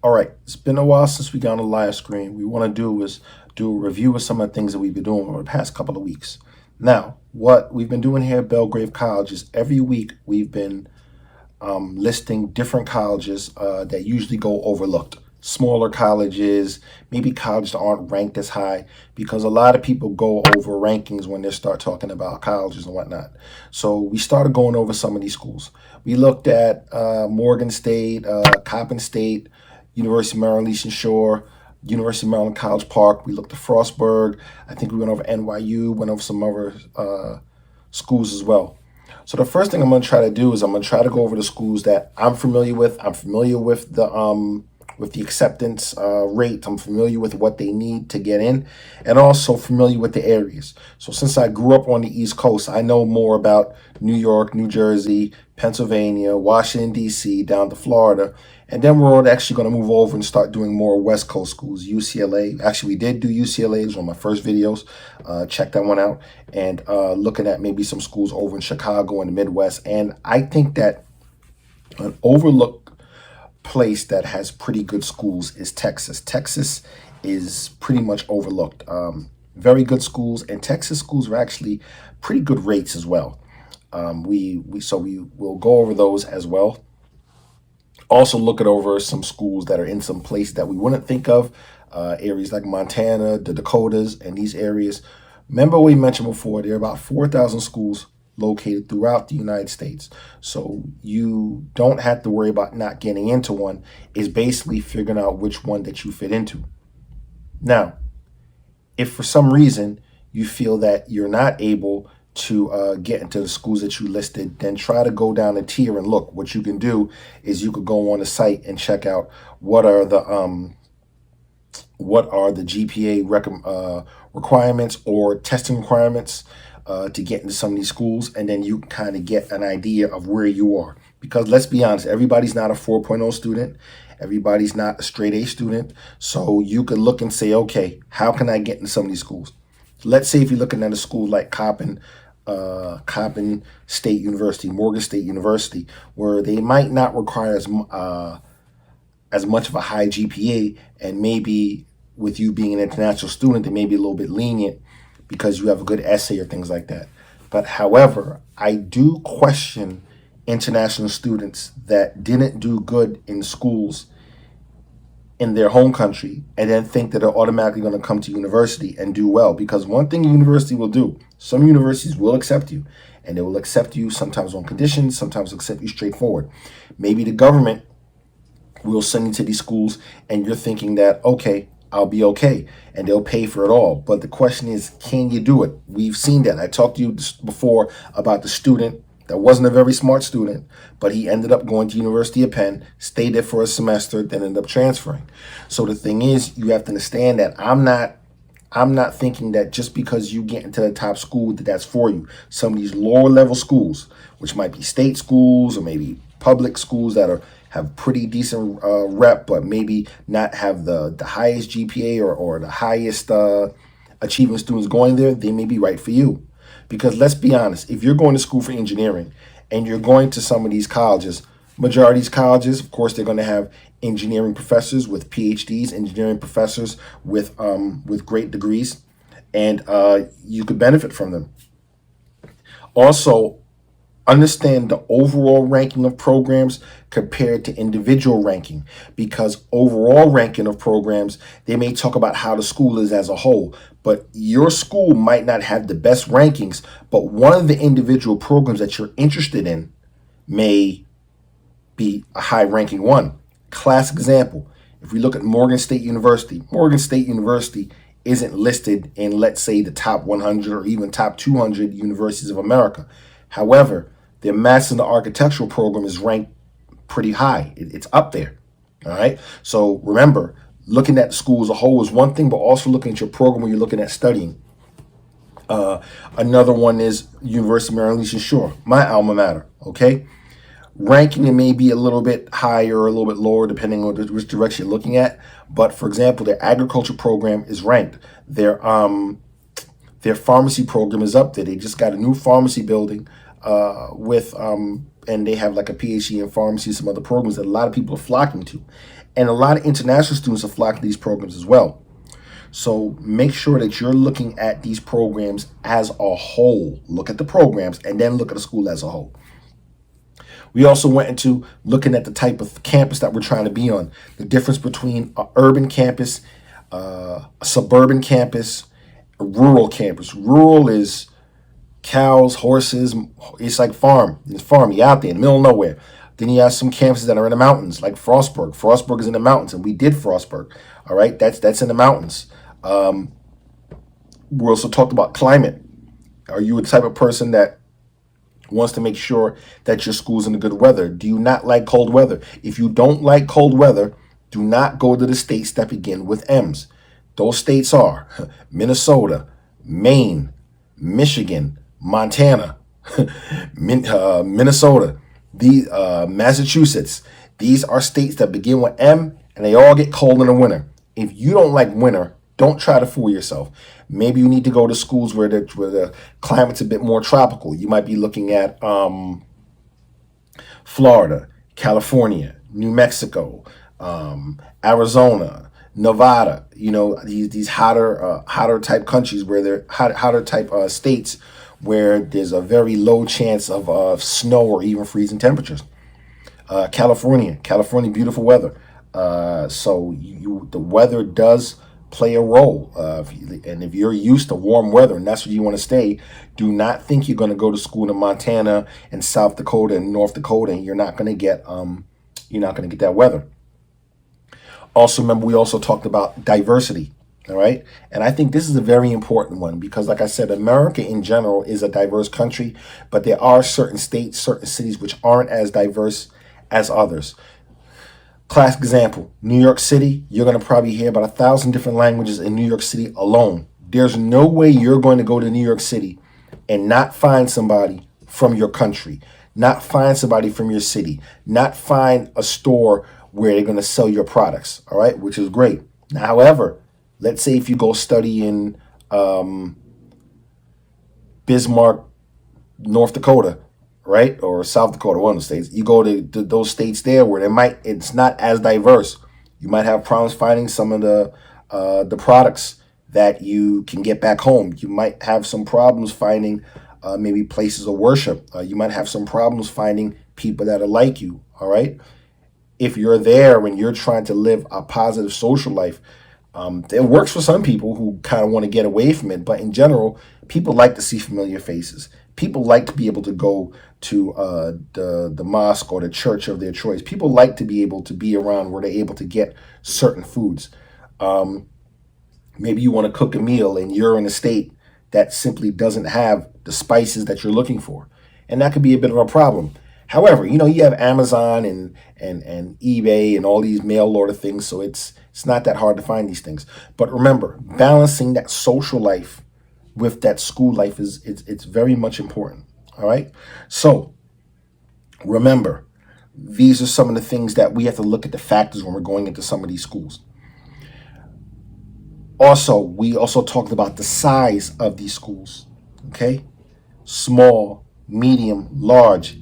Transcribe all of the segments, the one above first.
All right, it's been a while since we got on the live screen. We want to do is do a review of some of the things that we've been doing over the past couple of weeks. Now, what we've been doing here at Belgrave College is every week we've been listing different colleges that usually go overlooked. Smaller colleges, maybe colleges that aren't ranked as high, because a lot of people go over rankings when they start talking about colleges and whatnot. So we started going over some of these schools. We looked at Morgan State, Coppin State, University of Maryland, Eastern Shore, University of Maryland College Park. We looked at Frostburg. I think we went over NYU, went over some other schools as well. So the first thing I'm going to try to do is I'm going to try to go over the schools that I'm familiar with. I'm familiar with the acceptance rate. I'm familiar with what they need to get in, and also familiar with the areas. So since I grew up on the East Coast, I know more about New York, New Jersey, Pennsylvania, Washington D.C., down to Florida, and then we're actually going to move over and start doing more West Coast schools. UCLA. Actually, we did do UCLA. It was one of my first videos. Check that one out. And looking at maybe some schools over in Chicago and the Midwest. And I think that an overlooked place that has pretty good schools is Texas. Texas is pretty much overlooked. Very good schools, and Texas schools are actually pretty good rates as well. We will go over those as well. Also look at over some schools that are in some place that we wouldn't think of, areas like Montana, the Dakotas, and these areas. Remember we mentioned before, there are about 4,000 schools located throughout the United States. So you don't have to worry about not getting into one. It's basically figuring out which one that you fit into. Now, if for some reason you feel that you're not able to get into the schools that you listed, then try to go down a tier and look. What you can do is you could go on the site and check out what are the GPA requirements or testing requirements to get into some of these schools, and then you kind of get an idea of where you are. Because let's be honest, everybody's not a 4.0 student. Everybody's not a straight A student. So you could look and say, okay, how can I get into some of these schools? Let's say if you're looking at a school like Coppin State University, Morgan State University, where they might not require as much of a high GPA, and maybe with you being an international student, they may be a little bit lenient because you have a good essay or things like that. But however, I do question international students that didn't do good in schools in their home country and then think that they're automatically going to come to university and do well. Because one thing a university will do, some universities will accept you, and they will accept you sometimes on conditions, sometimes accept you straightforward. Maybe the government will send you to these schools and you're thinking that, okay, I'll be okay, and they'll pay for it all. But the question is, can you do it? We've seen that. I talked to you before about the student that wasn't a very smart student, but he ended up going to University of Penn, stayed there for a semester, then ended up transferring. So the thing is, you have to understand that I'm not thinking that just because you get into the top school that that's for you. Some of these lower level schools, which might be state schools or maybe public schools that have pretty decent rep, but maybe not have the highest GPA or the highest achievement students going there, they may be right for you. Because let's be honest, if you're going to school for engineering and you're going to some of these colleges, majority of these colleges, of course, they're going to have engineering professors with PhDs, engineering professors with great degrees, and you could benefit from them. Also, understand the overall ranking of programs compared to individual ranking, because overall ranking of programs, they may talk about how the school is as a whole, but your school might not have the best rankings, but one of the individual programs that you're interested in may be a high ranking one. Classic example, if we look at Morgan State University isn't listed in, let's say, the top 100 or even top 200 universities of America. However, their Master's in the Architectural program is ranked pretty high. It's up there. All right. So remember, looking at the school as a whole is one thing, but also looking at your program when you're looking at studying. Another one is University of Maryland, Eastern Shore, my alma mater. Okay. Ranking it may be a little bit higher or a little bit lower depending on which direction you're looking at. But for example, their agriculture program is ranked. Their pharmacy program is up there. They just got a new pharmacy building. and they have like a PhD in pharmacy, some other programs that a lot of people are flocking to, and a lot of international students are flocking to these programs as well. So make sure that you're looking at these programs as a whole. Look at the programs and then look at the school as a whole. We also went into looking at the type of campus that we're trying to be on, the difference between an urban campus, a suburban campus, a rural campus. Rural is cows, horses. It's like farm. It's farm. You're out there in the middle of nowhere. Then you have some campuses that are in the mountains, like Frostburg. Frostburg is in the mountains, and we did Frostburg. All right, that's in the mountains. We also talked about climate. Are you a type of person that wants to make sure that your school's in the good weather? Do you not like cold weather? If you don't like cold weather, do not go to the states that begin with M's. Those states are Minnesota, Maine, Michigan, Montana, Minnesota, Massachusetts. These are states that begin with M, and they all get cold in the winter. If you don't like winter, don't try to fool yourself. Maybe you need to go to schools where the climate's a bit more tropical. You might be looking at Florida, California, New Mexico, Arizona, Nevada. You know, these hotter type countries where they're hotter type states where there's a very low chance of snow or even freezing temperatures. California, beautiful weather. So the weather does play a role. And if you're used to warm weather and that's where you want to stay, do not think you're going to go to school in Montana and South Dakota and North Dakota and you're not going to get that weather. Also, remember, we also talked about diversity. All right. And I think this is a very important one because, like I said, America in general is a diverse country, but there are certain states, certain cities which aren't as diverse as others. Classic example, New York City, you're going to probably hear about 1,000 different languages in New York City alone. There's no way you're going to go to New York City and not find somebody from your country, not find somebody from your city, not find a store where they're going to sell your products, all right, which is great. Now, however, let's say if you go study in Bismarck, North Dakota, right, or South Dakota, one of the states. You go to those states there where it's not as diverse. You might have problems finding some of the products that you can get back home. You might have some problems finding maybe places of worship. You might have some problems finding people that are like you. All right. If you're there and you're trying to live a positive social life, it works for some people who kind of want to get away from it. But in general, people like to see familiar faces. People like to be able to go to the mosque or the church of their choice. People like to be able to be around where they're able to get certain foods. Maybe you want to cook a meal and you're in a state that simply doesn't have the spices that you're looking for. And that could be a bit of a problem. However, you have Amazon and eBay and all these mail order things, so it's not that hard to find these things. But remember, balancing that social life with that school life it's very much important. All right. So remember, these are some of the things that we have to look at the factors when we're going into some of these schools. Also, we also talked about the size of these schools. Okay. Small, medium, large.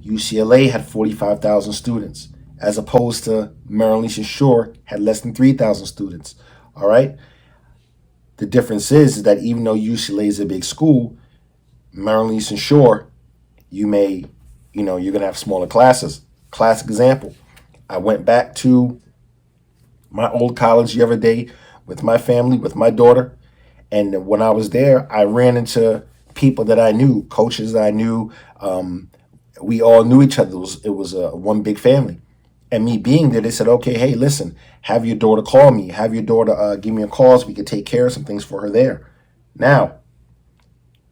UCLA had 45,000 students, as opposed to Maryland Eastern Shore had less than 3,000 students. All right. The difference is that even though UCLA is a big school, Maryland Eastern Shore, you're going to have smaller classes. Classic example. I went back to my old college the other day with my family, with my daughter. And when I was there, I ran into people that I knew, coaches that I knew. We all knew each other. It was one big family. And me being there, they said, okay, hey, listen, have your daughter call me. Have your daughter give me a call so we could take care of some things for her there. Now,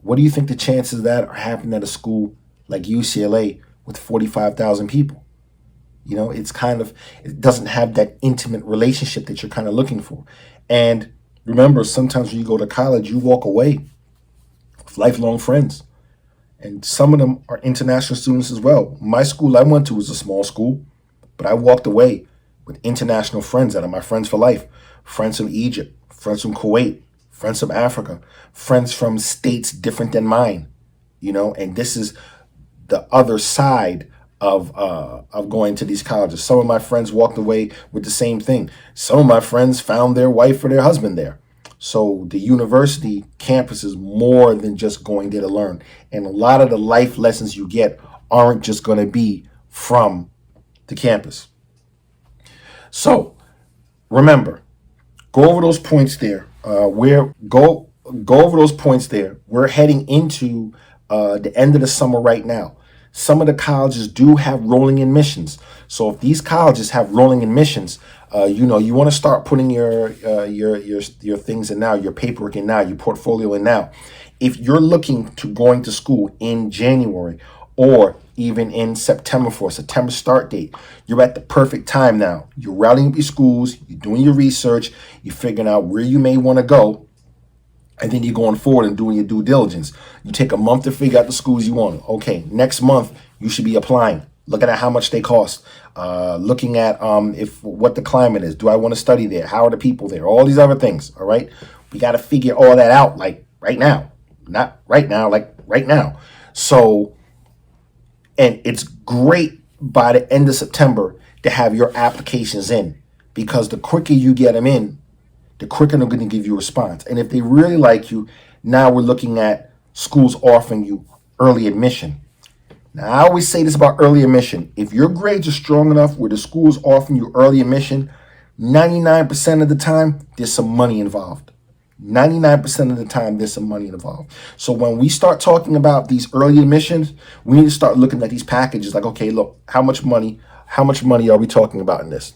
what do you think the chances of that are happening at a school like UCLA with 45,000 people? It doesn't have that intimate relationship that you're kind of looking for. And remember, sometimes when you go to college, you walk away with lifelong friends. And some of them are international students as well. My school I went to was a small school, but I walked away with international friends that are my friends for life. Friends from Egypt, friends from Kuwait, friends from Africa, friends from states different than mine. and this is the other side of going to these colleges. Some of my friends walked away with the same thing. Some of my friends found their wife or their husband there. So the university campus is more than just going there to learn. And a lot of the life lessons you get aren't just going to be from the campus. So remember, go over those points there. Go over those points there. We're heading into the end of the summer right now. Some of the colleges do have rolling admissions. So if these colleges have rolling admissions, you want to start putting your things in now, your paperwork in now, your portfolio in now. If you're looking to going to school in January or even in September for a September start date, you're at the perfect time now. You're routing up your schools, you're doing your research, you're figuring out where you may want to go, and then you're going forward and doing your due diligence. You take a month to figure out the schools you want. Okay, next month you should be applying, looking at how much they cost, looking at if what the climate is. Do I want to study there? How are the people there? All these other things. All right, we got to figure all that out like right now, not right now, like right now. So, and it's great by the end of September to have your applications in, because the quicker you get them in, the quicker they're going to give you a response. And if they really like you, now we're looking at schools offering you early admission. Now, I always say this about early admission. If your grades are strong enough where the school's offering you early admission, 99% of the time, there's some money involved. 99% of the time, there's some money involved. So when we start talking about these early admissions, we need to start looking at these packages like, okay, look, how much money are we talking about in this?